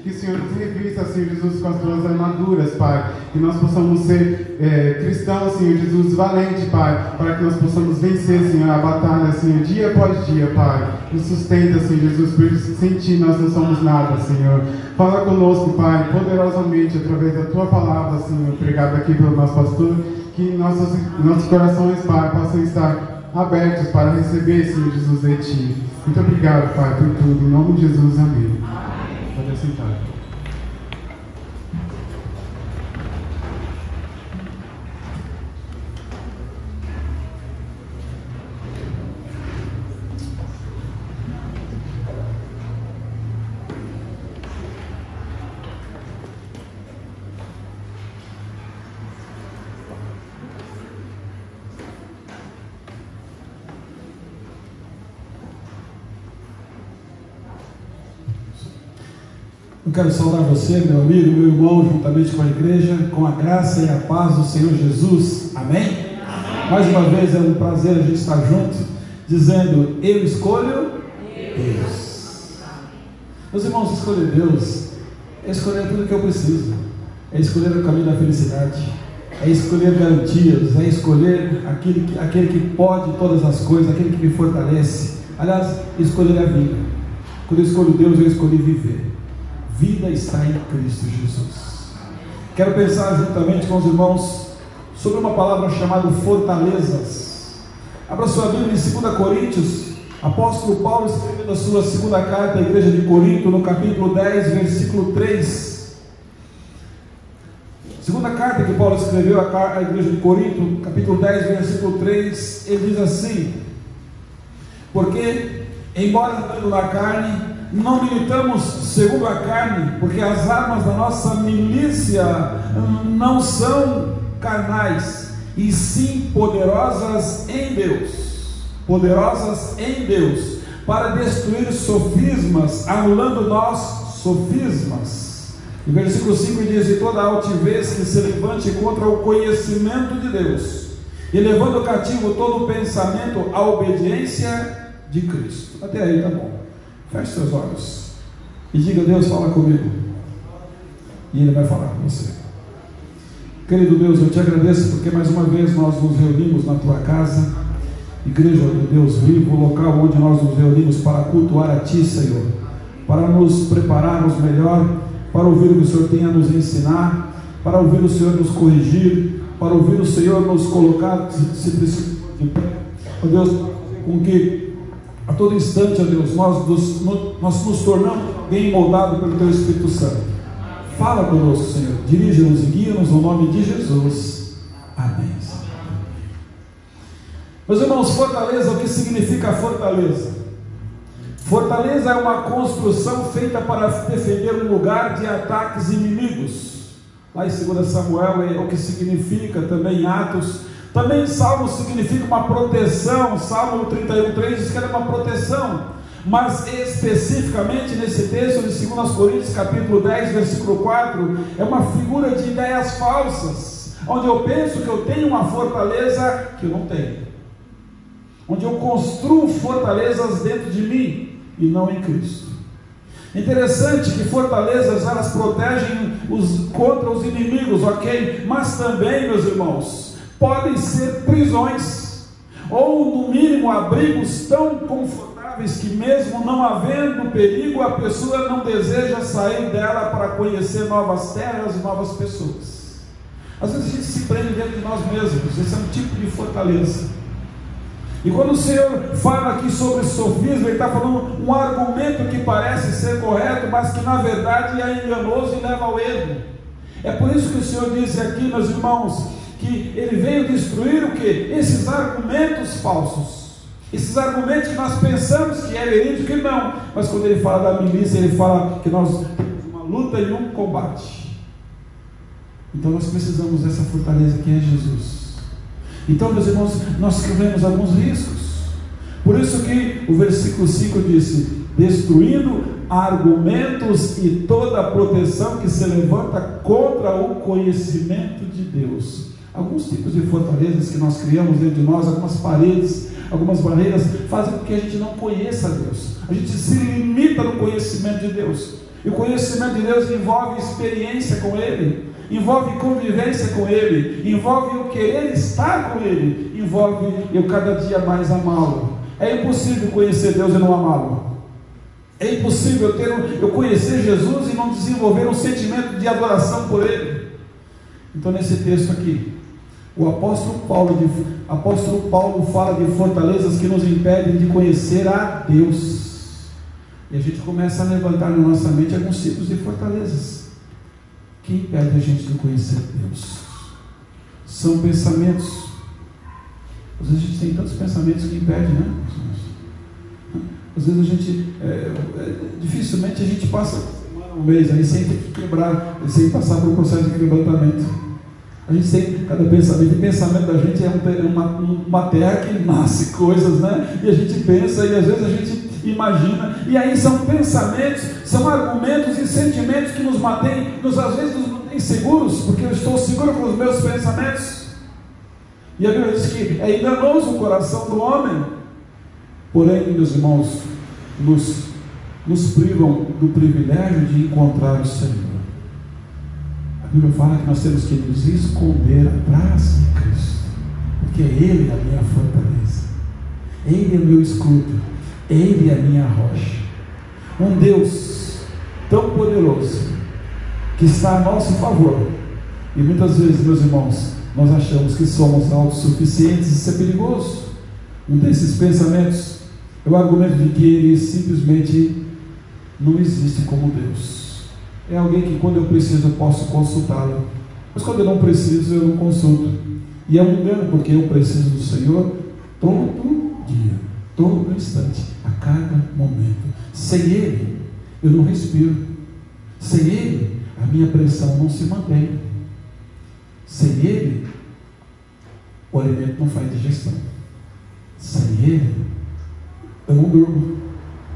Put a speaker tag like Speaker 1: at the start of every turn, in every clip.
Speaker 1: Que o Senhor nos revista, Senhor Jesus, com as tuas armaduras, Pai. Que nós possamos ser cristãos, Senhor Jesus, valentes, Pai. Para que nós possamos vencer, Senhor, a batalha, Senhor, dia após dia, Pai. Nos sustenta, Senhor Jesus, porque sem Ti nós não somos nada, Senhor. Fala conosco, Pai, poderosamente, através da Tua palavra, Senhor, pregada aqui pelo nosso pastor. Que nossos corações, Pai, possam estar abertos para receber, Senhor Jesus, de Ti. Muito obrigado, Pai, por tudo. Em nome de Jesus, amém. Pode assentar.
Speaker 2: Eu quero saudar você, meu amigo, meu irmão, juntamente com a igreja, com a graça e a paz do Senhor Jesus. Amém? Amém. Mais uma vez é um prazer a gente estar junto, dizendo: eu escolho Deus. Meus irmãos, escolher Deus é escolher tudo que eu preciso, é escolher o caminho da felicidade, é escolher garantias, é escolher aquele que pode todas as coisas, aquele que me fortalece. Aliás, escolher a vida. Quando eu escolho Deus, eu escolhi viver. Vida está em Cristo Jesus. Quero pensar juntamente com os irmãos sobre uma palavra chamada fortalezas. Abra sua Bíblia em 2 Coríntios. Apóstolo Paulo escrevendo a sua segunda carta à igreja de Corinto, no capítulo 10, versículo 3. Segunda carta que Paulo escreveu à igreja de Corinto, capítulo 10, versículo 3, ele diz assim: porque, embora andando na carne, não militamos segundo a carne, porque as armas da nossa milícia não são carnais, e sim poderosas em Deus, para destruir sofismas, anulando nós sofismas. O versículo 5 diz: e toda altivez que se levante contra o conhecimento de Deus, e levando cativo todo o pensamento à obediência de Cristo. Até aí tá bom. Feche seus olhos e diga: Deus, fala comigo. E Ele vai falar com você. Querido Deus, eu te agradeço porque mais uma vez nós nos reunimos na tua casa, igreja do Deus vivo, local onde nós nos reunimos para cultuar a ti, Senhor, para nos prepararmos melhor, para ouvir o que o Senhor tem a nos ensinar, para ouvir o Senhor nos corrigir, para ouvir o Senhor nos colocar, se preciso, de pé. Ó Deus, com que a todo instante, ó Deus, nós nos tornamos bem moldados pelo Teu Espírito Santo. Fala conosco, Senhor, dirige-nos e guia-nos no nome de Jesus. Amém. Meus irmãos, fortaleza, o que significa fortaleza? Fortaleza é uma construção feita para defender um lugar de ataques inimigos. Lá em 2 Samuel é o que significa, também em Atos. Também Salmo significa uma proteção. Salmo 31:3 diz que ela é uma proteção, mas especificamente nesse texto de 2 Coríntios capítulo 10, versículo 4, é uma figura de ideias falsas, onde eu penso que eu tenho uma fortaleza que eu não tenho, onde eu construo fortalezas dentro de mim e não em Cristo. Interessante que fortalezas, elas protegem contra os inimigos, ok? Mas também, meus irmãos, podem ser prisões, ou no mínimo abrigos tão confortáveis que mesmo não havendo perigo, a pessoa não deseja sair dela para conhecer novas terras e novas pessoas. Às vezes a gente se prende dentro de nós mesmos. Esse é um tipo de fortaleza. E quando o Senhor fala aqui sobre sofisma, Ele está falando um argumento que parece ser correto, mas que na verdade é enganoso e leva ao erro. É por isso que o Senhor diz aqui, meus irmãos, que Ele veio destruir o que? Esses argumentos falsos, esses argumentos que nós pensamos que é verídico, que não. Mas quando Ele fala da milícia, Ele fala que nós temos uma luta e um combate. Então nós precisamos dessa fortaleza que é Jesus. Então, meus irmãos, nós corremos alguns riscos. Por isso que o versículo 5 disse: destruindo argumentos e toda a proteção que se levanta contra o conhecimento de Deus. Alguns tipos de fortalezas que nós criamos dentro de nós, algumas paredes, algumas barreiras, fazem com que a gente não conheça Deus. A gente se limita no conhecimento de Deus. E o conhecimento de Deus envolve experiência com Ele, envolve convivência com Ele, envolve eu querer estar com Ele, envolve eu cada dia mais amá-lo. É impossível conhecer Deus e não amá-lo. É impossível eu conhecer Jesus e não desenvolver um sentimento de adoração por Ele. Então, nesse texto aqui, o apóstolo Paulo fala de fortalezas que nos impedem de conhecer a Deus. E a gente começa a levantar na nossa mente alguns tipos de fortalezas que impedem a gente de conhecer Deus. São pensamentos. Às vezes a gente tem tantos pensamentos que impedem, né? Às vezes a gente, dificilmente a gente passa um mês aí sem ter que quebrar, sem passar por um processo de quebrantamento. A gente tem cada pensamento, e o pensamento da gente é uma terra que nasce coisas, né? E a gente pensa, e às vezes a gente imagina, e aí são pensamentos, são argumentos e sentimentos que nos mantêm, às vezes nos mantêm seguros, porque eu estou seguro com os meus pensamentos. E a Bíblia diz que é enganoso o coração do homem. Porém, meus irmãos, nos privam do privilégio de encontrar o Senhor. A Bíblia fala que nós temos que nos esconder atrás de Cristo, porque Ele é a minha fortaleza, Ele é o meu escudo, Ele é a minha rocha. Um Deus tão poderoso, que está a nosso favor. E muitas vezes, meus irmãos, nós achamos que somos autossuficientes, e isso é perigoso. Um desses pensamentos é o argumento de que Ele simplesmente não existe como Deus. É alguém que quando eu preciso eu posso consultá-lo, mas quando eu não preciso eu não consulto. E é um engano, porque eu preciso do Senhor todo dia, todo instante, a cada momento. Sem Ele eu não respiro. Sem Ele a minha pressão não se mantém. Sem Ele o alimento não faz digestão. Sem Ele eu não durmo.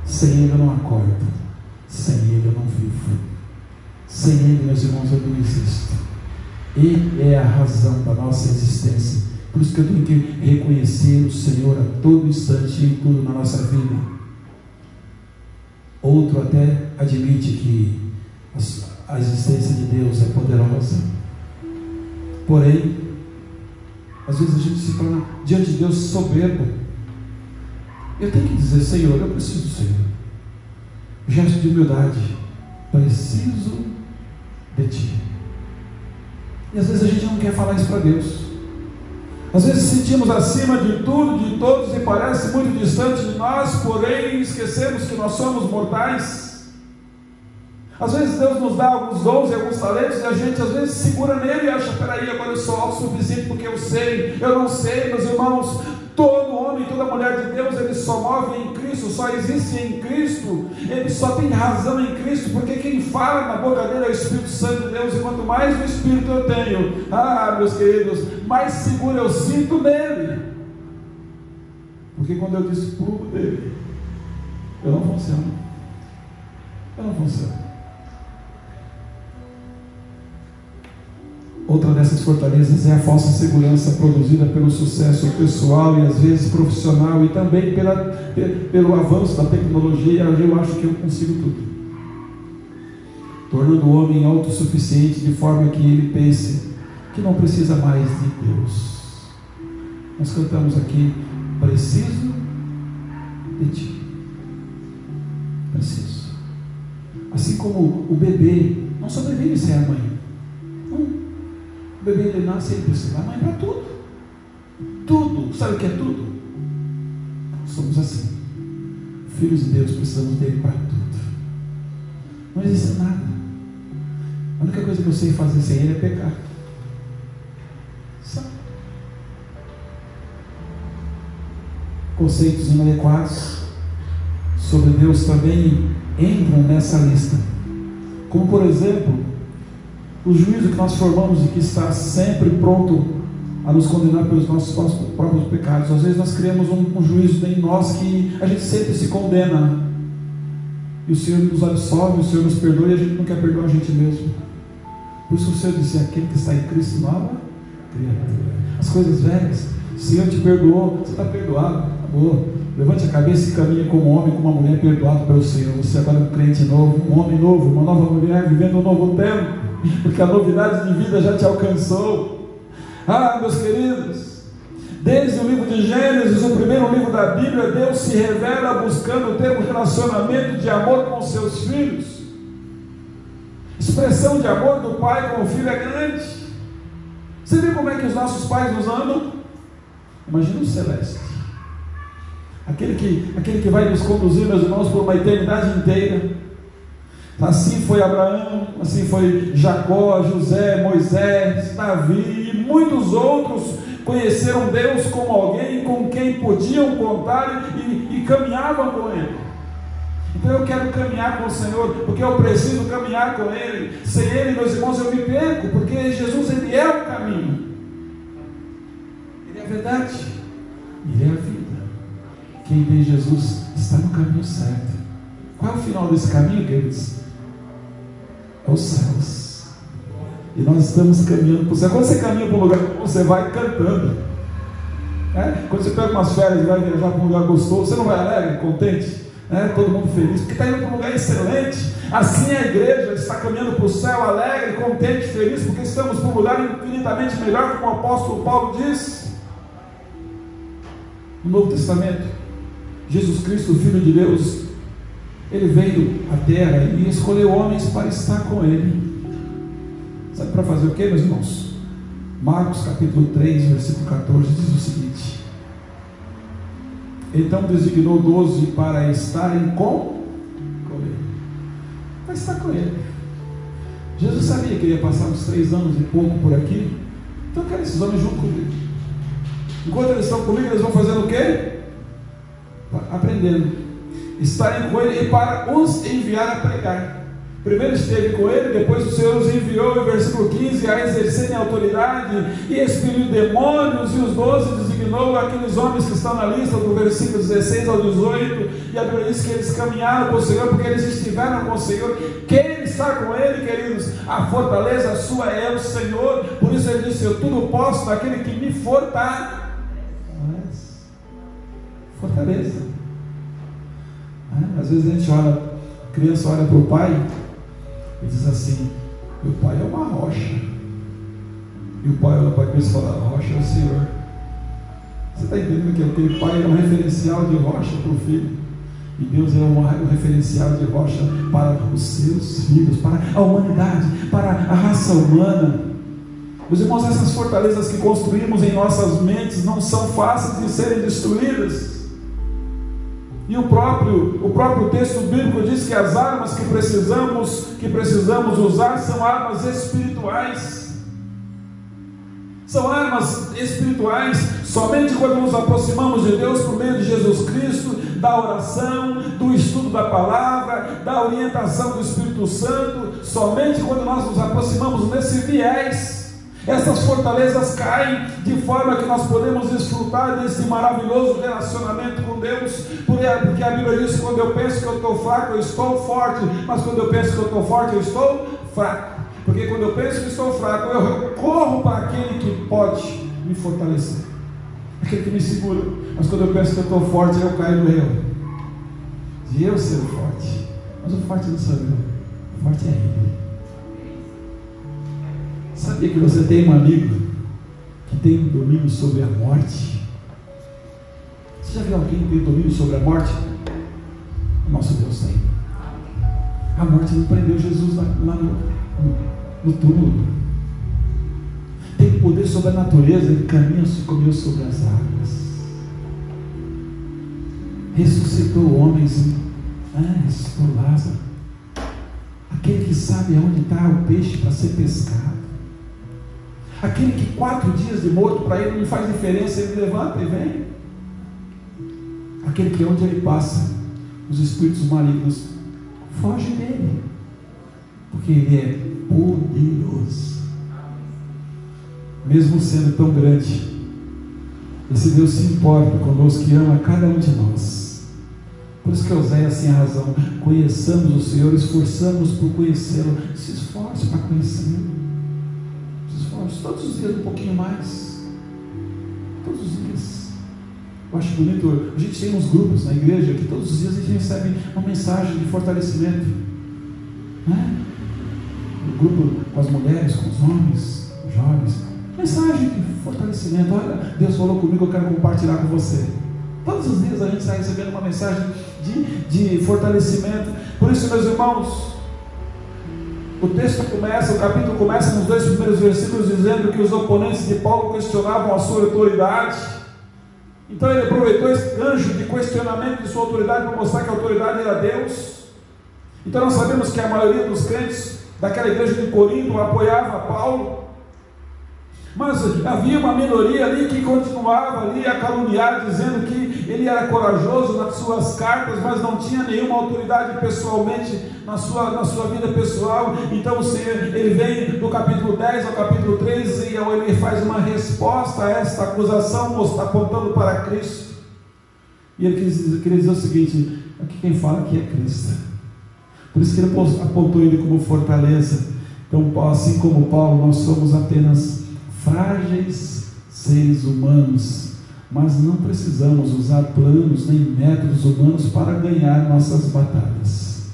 Speaker 2: Sem Ele eu não acordo. Sem Ele eu não vivo. Sem Ele, meus irmãos, eu não existo. Ele é a razão da nossa existência. Por isso que eu tenho que reconhecer o Senhor a todo instante e em tudo na nossa vida. Outro até admite que a existência de Deus é poderosa. Porém, às vezes a gente se torna diante de Deus soberbo. Eu tenho que dizer: Senhor, eu preciso do Senhor. Gesto de humildade. Preciso de Ti. E às vezes a gente não quer falar isso para Deus. Às vezes sentimos acima de tudo, de todos, e parece muito distante de nós, porém esquecemos que nós somos mortais. Às vezes Deus nos dá alguns dons e alguns talentos, e a gente às vezes segura nele e acha: peraí, agora eu sou autossuficiente porque eu sei. Eu não sei, meus irmãos. Todo homem, toda mulher de Deus, ele só move em Cristo, só existe em Cristo, ele só tem razão em Cristo, porque quem fala na boca dele é o Espírito Santo de Deus. E quanto mais o Espírito eu tenho, meus queridos, mais seguro eu sinto nele. Porque quando eu desplugo dele, eu não funciono. Eu não funciono. Outra dessas fortalezas é a falsa segurança produzida pelo sucesso pessoal e às vezes profissional, e também pelo avanço da tecnologia. Eu acho que eu consigo tudo, tornando o homem autossuficiente, de forma que ele pense que não precisa mais de Deus. Nós cantamos aqui: preciso de Ti. Preciso. Assim como o bebê não sobrevive sem a mãe. Não. O bebê, ele nasce e ele precisa da mãe para tudo. Tudo. Sabe o que é tudo? Somos assim. Filhos de Deus, precisamos dele para tudo. Não existe nada. A única coisa que eu sei fazer sem ele é pecar. Só. Conceitos inadequados sobre Deus também entram nessa lista. Como, por exemplo, o juízo que nós formamos e que está sempre pronto a nos condenar pelos nossos próprios pecados. Às vezes nós criamos um juízo em nós que a gente sempre se condena, e o Senhor nos absolve, o Senhor nos perdoa, e a gente não quer perdoar a gente mesmo. Por isso o Senhor disse: aquele que está em Cristo, nova criatura. As coisas velhas, o Senhor te perdoou, você está perdoado. acabou. Levante a cabeça e caminhe como um homem, como uma mulher perdoado pelo Senhor. Você agora é um crente novo, um homem novo, uma nova mulher vivendo um novo tempo, porque a novidade de vida já te alcançou. Ah, meus queridos, desde o livro de Gênesis, o primeiro livro da Bíblia, Deus se revela buscando ter um relacionamento de amor com seus filhos. Expressão de amor do pai com o filho é grande. Você vê como é que os nossos pais nos amam? Imagina o celeste, aquele que vai nos conduzir, meus irmãos, por uma eternidade inteira. Assim foi Abraão, assim foi Jacó, José, Moisés, Davi e muitos outros. Conheceram Deus como alguém com quem podiam contar e caminhavam com Ele. Então eu quero caminhar com o Senhor, porque eu preciso caminhar com Ele. Sem Ele, meus irmãos, eu me perco, porque Jesus, Ele é o caminho, Ele é a verdade, Ele é a vida. Quem tem Jesus está no caminho certo. Qual é o final desse caminho, queridos? É os céus. E nós estamos caminhando para o céu. Quando você caminha para um lugar, você vai cantando. Quando você pega umas férias e vai viajar para um lugar gostoso, você não vai alegre, contente? Todo mundo feliz, porque está indo para um lugar excelente. Assim a igreja está caminhando para o céu, alegre, contente, feliz, porque estamos para um lugar infinitamente melhor, como o apóstolo Paulo diz. No Novo Testamento, Jesus Cristo, o Filho de Deus, Ele veio à terra e escolheu homens para estar com Ele. Sabe para fazer o que, meus irmãos? Marcos capítulo 3, versículo 14 diz o seguinte: então designou 12 para estarem com Ele. Para estar com Ele. Jesus sabia que ele ia passar uns 3 anos e pouco por aqui. Então eu quero esses homens junto comigo. Enquanto eles estão comigo, eles vão fazendo o quê? Aprendendo. Estarem com Ele e para os enviar a pregar. Primeiro esteve com Ele, depois o Senhor os enviou, em versículo 15, a exercerem autoridade e expelir demônios, e os 12 designou aqueles homens que estão na lista, do versículo 16 ao 18, e a Bíblia diz que eles caminharam com o Senhor, porque eles estiveram com o Senhor. Quem está com Ele, queridos? A fortaleza sua é o Senhor. Por isso Ele disse: eu tudo posso naquele que me fortalece. Fortaleza. Às vezes a gente olha, a criança olha para o pai e diz assim: meu pai é uma rocha. E o pai olha para a criança e fala: a rocha é o Senhor. Você está entendendo que aquele pai é um referencial de rocha para o filho, e Deus é um referencial de rocha para os seus filhos, para a humanidade, para a raça humana. Meus irmãos, essas fortalezas que construímos em nossas mentes não são fáceis de serem destruídas. E o próprio texto bíblico diz que as armas que precisamos usar são armas espirituais. São armas espirituais. Somente quando nos aproximamos de Deus por meio de Jesus Cristo, da oração, do estudo da palavra, da orientação do Espírito Santo, somente quando nós nos aproximamos desse viés, essas fortalezas caem, de forma que nós podemos desfrutar desse maravilhoso relacionamento com Deus. Porque a Bíblia diz que quando eu penso que eu estou fraco, eu estou forte, mas quando eu penso que eu estou forte, eu estou fraco. Porque quando eu penso que estou fraco, eu corro para aquele que pode me fortalecer, aquele que me segura. Mas quando eu penso que eu estou forte, eu caio no erro de eu ser forte. Mas o forte não sou eu, o forte é Ele. Sabia que você tem um amigo que tem um domínio sobre a morte? Você já viu alguém que tem domínio sobre a morte? O nosso Deus tem. A morte não prendeu Jesus lá no túmulo. Tem poder sobre a natureza, Ele caminha e comeu sobre as águas. Ressuscitou homens, ressuscitou Lázaro. Aquele que sabe aonde está o peixe para ser pescado. Aquele que 4 dias de morto para Ele não faz diferença, Ele levanta e vem. Aquele que onde Ele passa, os espíritos malignos fogem dele, porque Ele é poderoso. Mesmo sendo tão grande, esse Deus se importa conosco e ama cada um de nós. Por isso que Oséias tem a razão: conheçamos o Senhor, esforçamos por conhecê-lo. Se esforce para conhecê-lo. Se esforce todos os dias um pouquinho mais. Todos os dias. Eu acho bonito, a gente tem uns grupos na igreja que todos os dias a gente recebe uma mensagem de fortalecimento, né? O grupo com as mulheres, com os homens, os jovens, mensagem de fortalecimento. Olha, Deus falou comigo, eu quero compartilhar com você. Todos os dias a gente está recebendo uma mensagem de fortalecimento. Por isso, meus irmãos, o texto começa, o capítulo começa nos 2 primeiros versículos dizendo que os oponentes de Paulo questionavam a sua autoridade. Então ele aproveitou esse gancho de questionamento de sua autoridade para mostrar que a autoridade era Deus. Então nós sabemos que a maioria dos crentes daquela igreja de Corinto apoiava Paulo, mas havia uma minoria ali que continuava ali a caluniar, dizendo que ele era corajoso nas suas cartas, mas não tinha nenhuma autoridade pessoalmente na sua vida pessoal. Então o Senhor, ele vem do capítulo 10 ao capítulo 13 e ele faz uma resposta a esta acusação, apontando para Cristo. E ele queria dizer o seguinte: aqui quem fala aqui é Cristo. Por isso que ele apontou ele como fortaleza. Então, assim como Paulo, nós somos apenas frágeis seres humanos, mas não precisamos usar planos nem métodos humanos para ganhar nossas batalhas.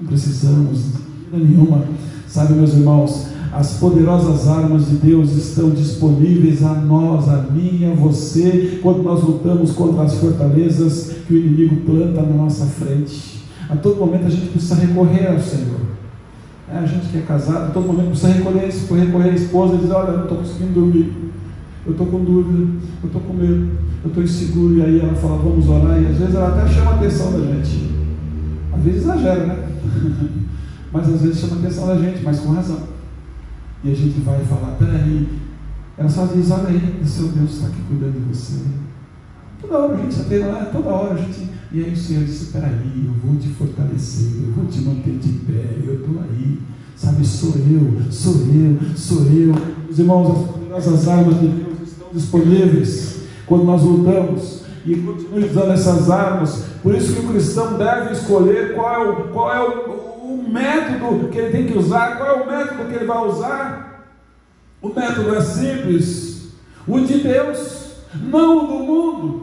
Speaker 2: Não precisamos de maneira nenhuma. Sabe, meus irmãos, as poderosas armas de Deus estão disponíveis a nós, a mim e a você, quando nós lutamos contra as fortalezas que o inimigo planta na nossa frente. A todo momento a gente precisa recorrer ao Senhor. A gente que é casado, a todo momento precisa recorrer à esposa e dizer: olha, eu não estou conseguindo dormir, eu estou com dúvida, eu estou com medo, eu estou inseguro. E aí ela fala: vamos orar. E às vezes ela até chama a atenção da gente. Às vezes exagera, né? Mas às vezes chama a atenção da gente, mas com razão. E a gente vai falar: peraí. Ela só diz: olha aí, o seu Deus está aqui cuidando de você. Toda hora a gente está tendo, né? Toda hora a gente. E aí o Senhor disse: peraí, eu vou te fortalecer, eu vou te manter de pé, eu estou aí, sabe, sou eu. Os irmãos, as armas de Deus estão disponíveis quando nós lutamos, e continue usando essas armas. Por isso que o cristão deve escolher qual é o método que ele tem que usar, qual é o método que ele vai usar. O método é simples, o de Deus, não o do mundo.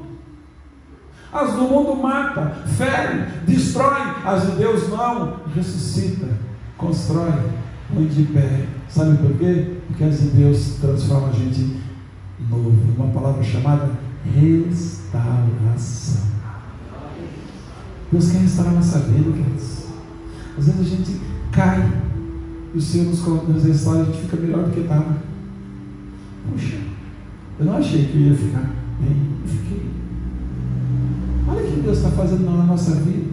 Speaker 2: As do mundo mata, fere, destrói. As de Deus não, ressuscita, constrói, põe de pé. Sabe por quê? Porque as de Deus transformam a gente em novo. Uma palavra chamada restauração. Deus quer restaurar nossa vida, queridos. Às vezes a gente cai e o Senhor nos restaura e a gente fica melhor do que estava. Puxa, eu não achei que eu ia ficar bem, eu fiquei. Olha o que Deus está fazendo na nossa vida.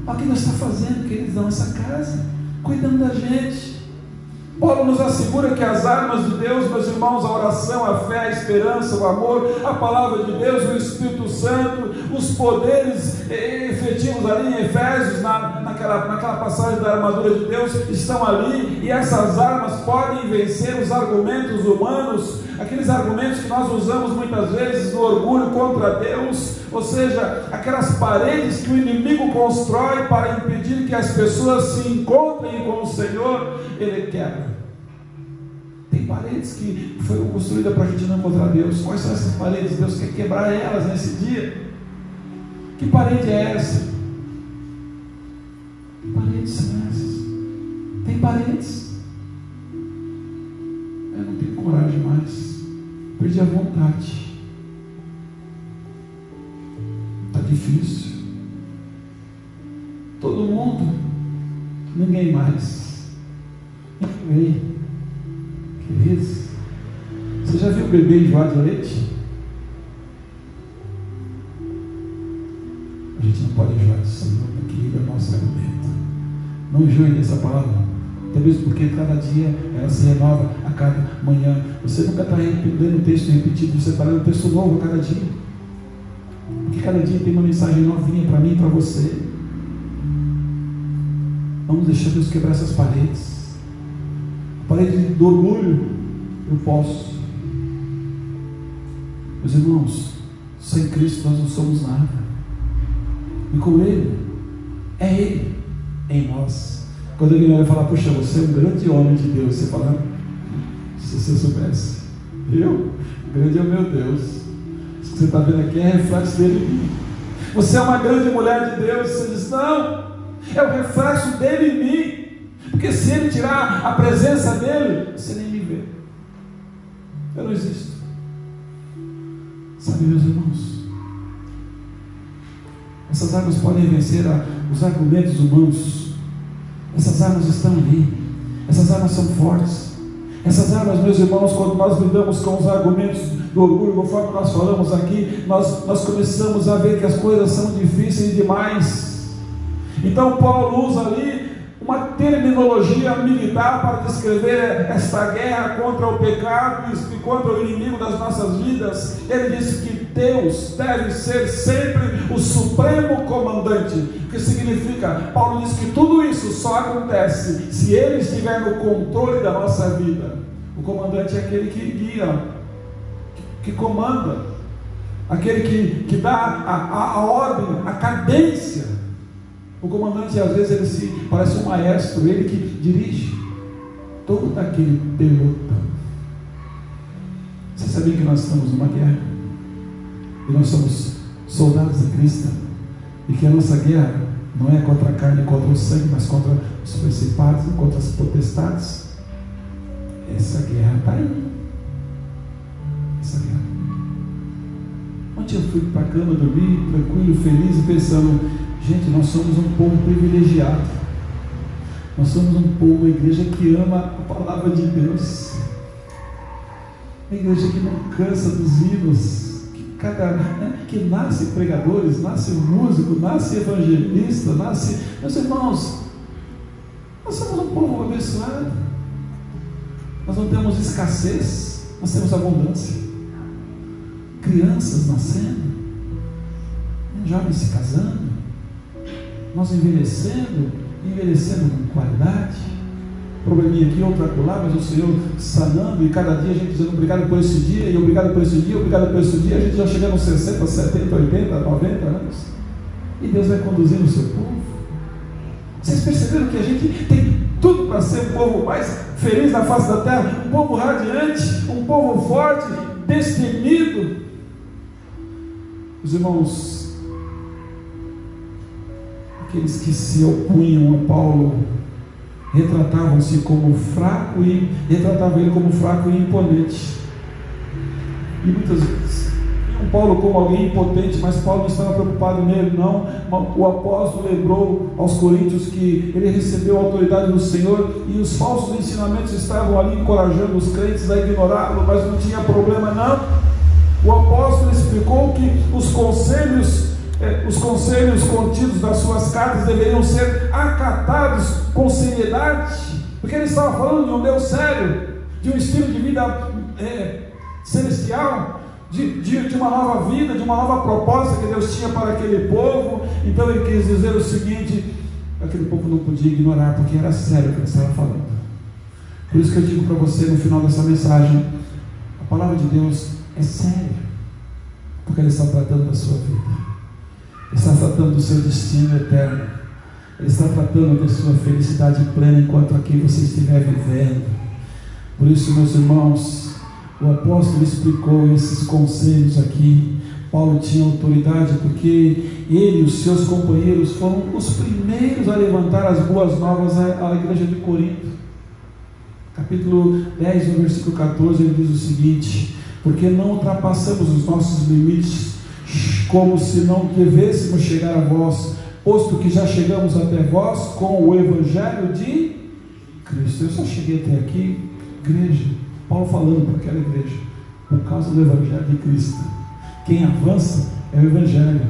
Speaker 2: Olha o que Deus está fazendo, queridos, na nossa casa, cuidando da gente. Paulo nos assegura que as armas de Deus, meus irmãos, a oração, a fé, a esperança, o amor, a palavra de Deus, o Espírito Santo, os poderes efetivos ali em Efésios, naquela passagem da armadura de Deus, estão ali, e essas armas podem vencer os argumentos humanos, aqueles argumentos que nós usamos muitas vezes no orgulho contra Deus, ou seja, aquelas paredes que o inimigo constrói para impedir que as pessoas se encontrem com o Senhor, ele quebra. Tem paredes que foram construídas para a gente não encontrar Deus. Quais são essas paredes? Deus quer quebrar elas nesse dia. Que parede é essa? Que paredes são essas? Tem paredes. Eu não tenho coragem mais. Perdi a vontade. Está difícil. Todo mundo, ninguém mais. Ei, queridos, você já viu o bebê enjoar de leite? A gente não pode enjoar disso, não, porque é o nosso argumento. Não enjoe dessa palavra, até mesmo porque cada dia ela se renova a cada manhã. Você nunca está lendo o texto repetido, você está lendo o texto novo a cada dia, porque cada dia tem uma mensagem novinha para mim e para você. Vamos deixar Deus quebrar essas paredes. A parede do orgulho, eu posso. Meus irmãos, sem Cristo nós não somos nada. E com Ele, é Ele em nós. Quando alguém vai falar: puxa, você é um grande homem de Deus, você fala: se você soubesse, eu? Grande é o meu Deus. Isso que você está vendo aqui é reflexo dele em mim. Você é uma grande mulher de Deus. Você diz, não, é o reflexo dele em mim. Porque se ele tirar a presença dele, você nem me vê. Eu não existo. Sabe, meus irmãos, essas armas podem vencer os argumentos humanos. Essas armas estão ali. Essas armas são fortes. Essas armas, meus irmãos, quando nós lidamos com os argumentos do orgulho, conforme nós falamos aqui, nós começamos a ver que as coisas são difíceis demais. Então Paulo usa ali uma terminologia militar para descrever esta guerra contra o pecado e contra o inimigo das nossas vidas. Ele disse que Deus deve ser sempre o supremo comandante. O que significa? Paulo diz que tudo isso só acontece se Ele estiver no controle da nossa vida. O comandante é aquele que guia, que comanda, aquele que dá a ordem, a cadência. O comandante, às vezes, ele se parece um maestro, ele que dirige todo aquele pelotão. Você sabia que nós estamos numa guerra? E nós somos soldados de Cristo? E que a nossa guerra não é contra a carne e contra o sangue, mas contra os principados e contra as potestades? Essa guerra está aí. Essa guerra. Ontem eu fui para a cama dormir, tranquilo, feliz, e pensando: gente, nós somos um povo privilegiado. Nós somos um povo, uma igreja que ama a palavra de Deus. Uma igreja que não cansa dos hinos. Que nasce pregadores, nasce músico, nasce evangelista, nasce... Meus irmãos, nós somos um povo abençoado. Nós não temos escassez, nós temos abundância. Crianças nascendo, jovens se casando, nós envelhecendo com qualidade. Probleminha aqui, outro acolá, mas o Senhor sanando, e cada dia a gente dizendo obrigado por esse dia, e obrigado por esse dia, obrigado por esse dia. A gente já chega nos 60, 70, 80, 90 anos, e Deus vai conduzindo o seu povo. Vocês perceberam que a gente tem tudo para ser um povo mais feliz na face da terra, um povo radiante, um povo forte, destemido? Os irmãos, aqueles que se opunham a Paulo retratavam-se como fraco e retratavam ele como fraco e imponente. E muitas vezes viam Paulo como alguém impotente, mas Paulo não estava preocupado nele, não. O apóstolo lembrou aos coríntios que ele recebeu a autoridade do Senhor, e os falsos ensinamentos estavam ali encorajando os crentes a ignorá-lo, mas não tinha problema, não. O apóstolo explicou que os conselhos contidos das suas cartas deveriam ser acatados com seriedade, porque ele estava falando de um Deus sério, de um estilo de vida celestial, de uma nova vida, de uma nova proposta que Deus tinha para aquele povo. Então ele quis dizer o seguinte: aquele povo não podia ignorar, porque era sério o que ele estava falando. Por isso que eu digo para você no final dessa mensagem: a palavra de Deus é séria, porque Ele está tratando da sua vida, Ele está tratando do seu destino eterno, Ele está tratando da sua felicidade plena enquanto aqui você estiver vivendo. Por isso, meus irmãos, o apóstolo explicou esses conselhos aqui. Paulo tinha autoridade porque ele e os seus companheiros foram os primeiros a levantar as boas novas à igreja de Corinto. Capítulo 10, no versículo 14, ele diz o seguinte: porque não ultrapassamos os nossos limites, como se não devêssemos chegar a vós, posto que já chegamos até vós com o Evangelho de Cristo. Eu só cheguei até aqui, igreja, Paulo falando para aquela igreja, por causa do Evangelho de Cristo. Quem avança é o Evangelho.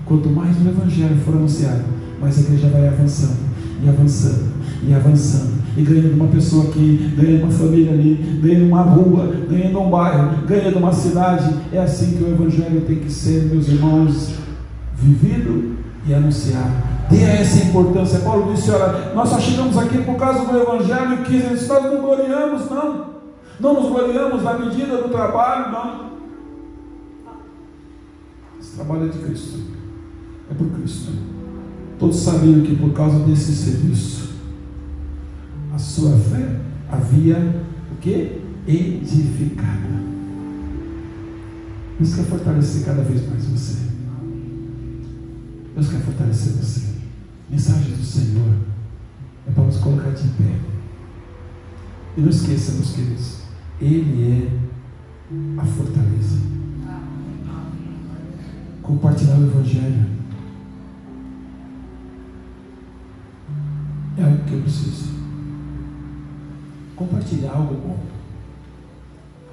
Speaker 2: Quanto mais o Evangelho for anunciado, mais a igreja vai avançando, e avançando, e avançando, e ganhando uma pessoa aqui, ganhando uma família ali, ganhando uma rua, ganhando um bairro, ganhando uma cidade. É assim que o Evangelho tem que ser, meus irmãos, vivido e anunciado. Dê essa importância. Paulo disse: olha, nós só chegamos aqui por causa do Evangelho, que nós não gloriamos, não nos gloriamos na medida do trabalho, não. Esse trabalho é de Cristo, é por Cristo. Todos sabiam que por causa desse serviço, a sua fé havia o que? Edificada. Deus quer fortalecer cada vez mais você. Deus quer fortalecer você. Mensagem do Senhor é para nos colocar de pé. E não esqueça, meus queridos, Ele é a fortaleza. Compartilhar o Evangelho é algo que eu preciso. Compartilhar algo bom.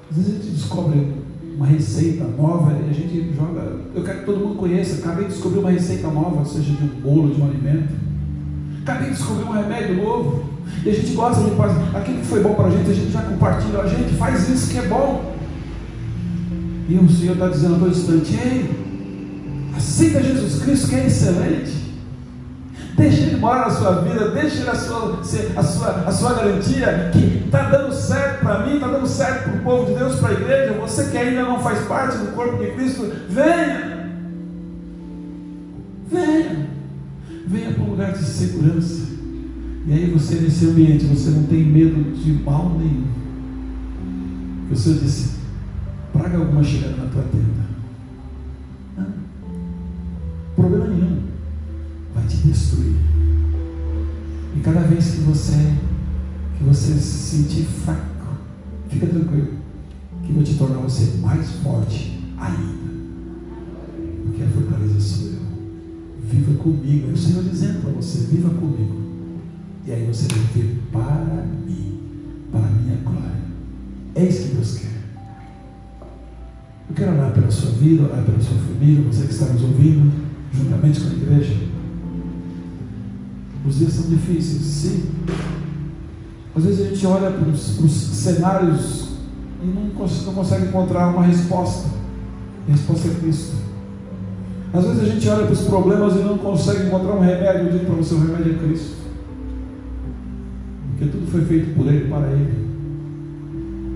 Speaker 2: Às vezes a gente descobre uma receita nova e a gente joga. Eu quero que todo mundo conheça. Acabei de descobrir uma receita nova, seja de um bolo, de um alimento. Acabei de descobrir um remédio novo. E a gente gosta de fazer aquilo que foi bom para a gente já compartilha. A gente faz isso que é bom. E o Senhor está dizendo a todo instante: ei, aceita Jesus Cristo, que é excelente. Deixa Ele morar na sua vida, deixa Ele a sua garantia, que está dando certo para mim, está dando certo para o povo de Deus, para a igreja. Você que ainda não faz parte do corpo de Cristo, venha, venha para um lugar de segurança. E aí você, nesse ambiente, você não tem medo de mal nenhum. O Senhor disse: praga alguma chegando na tua tenda, não, problema nenhum, vai te destruir. E cada vez que você se sentir fraco, fica tranquilo, que vou te tornar você mais forte ainda, porque a fortaleza sou eu. Viva comigo. É o Senhor dizendo para você: viva comigo. E aí você vai viver para mim, para a minha glória. É isso que Deus quer. Eu quero orar pela sua vida, orar pela sua família, você que está nos ouvindo, juntamente com a igreja. Os dias são difíceis, sim. Às vezes a gente olha para os cenários e não consegue encontrar uma resposta. A resposta é Cristo. Às vezes a gente olha para os problemas e não consegue encontrar um remédio. Eu digo para você: o remédio é Cristo. Porque tudo foi feito por Ele, para Ele.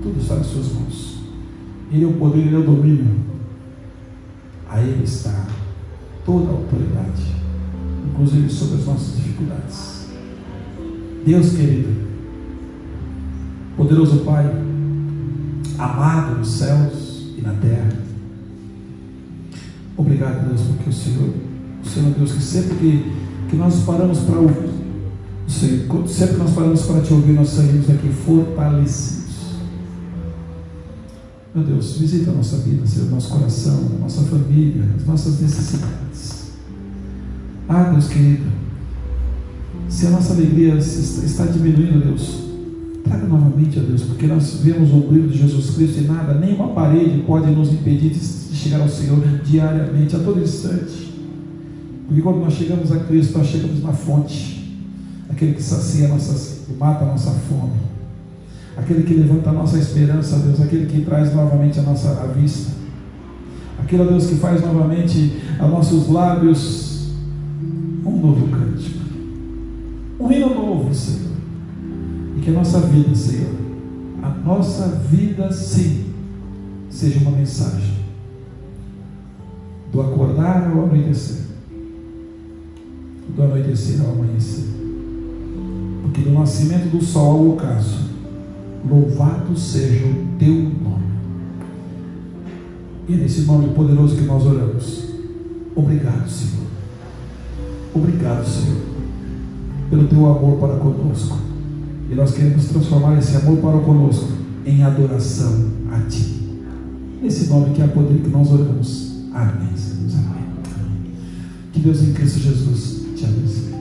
Speaker 2: Tudo está em suas mãos. Ele é o poder, Ele é o domínio. A Ele está toda a autoridade, inclusive sobre as nossas dificuldades. Deus querido, poderoso Pai, amado nos céus e na terra, obrigado, Deus, porque o Senhor é Deus que sempre que nós paramos para ouvir, sempre que nós paramos para te ouvir, nós saímos daqui fortalecidos. Meu Deus, visita a nossa vida, Senhor, nosso coração, a nossa família, as nossas necessidades. Ah, Deus querido, se a nossa alegria está diminuindo, Deus, traga novamente, ó Deus, porque nós vemos o brilho de Jesus Cristo e nada, nenhuma parede pode nos impedir de chegar ao Senhor diariamente, a todo instante. Porque quando nós chegamos a Cristo, nós chegamos na fonte, aquele que sacia que mata a nossa fome, aquele que levanta a nossa esperança, Deus, aquele que traz novamente a vista, aquele, Deus, que faz novamente a nossos lábios um novo cântico, um hino novo, Senhor. E que a nossa vida, Senhor, a nossa vida, sim, seja uma mensagem do acordar ao anoitecer, do anoitecer ao amanhecer, porque do nascimento do sol ao ocaso, louvado seja o teu nome. E é nesse nome poderoso que nós oramos. Obrigado, Senhor. Obrigado, Senhor, pelo teu amor para conosco. E nós queremos transformar esse amor para conosco em adoração a ti. Nesse nome que é poder que nós oramos. Amém, Senhor. Amém. Que Deus em Cristo Jesus te abençoe.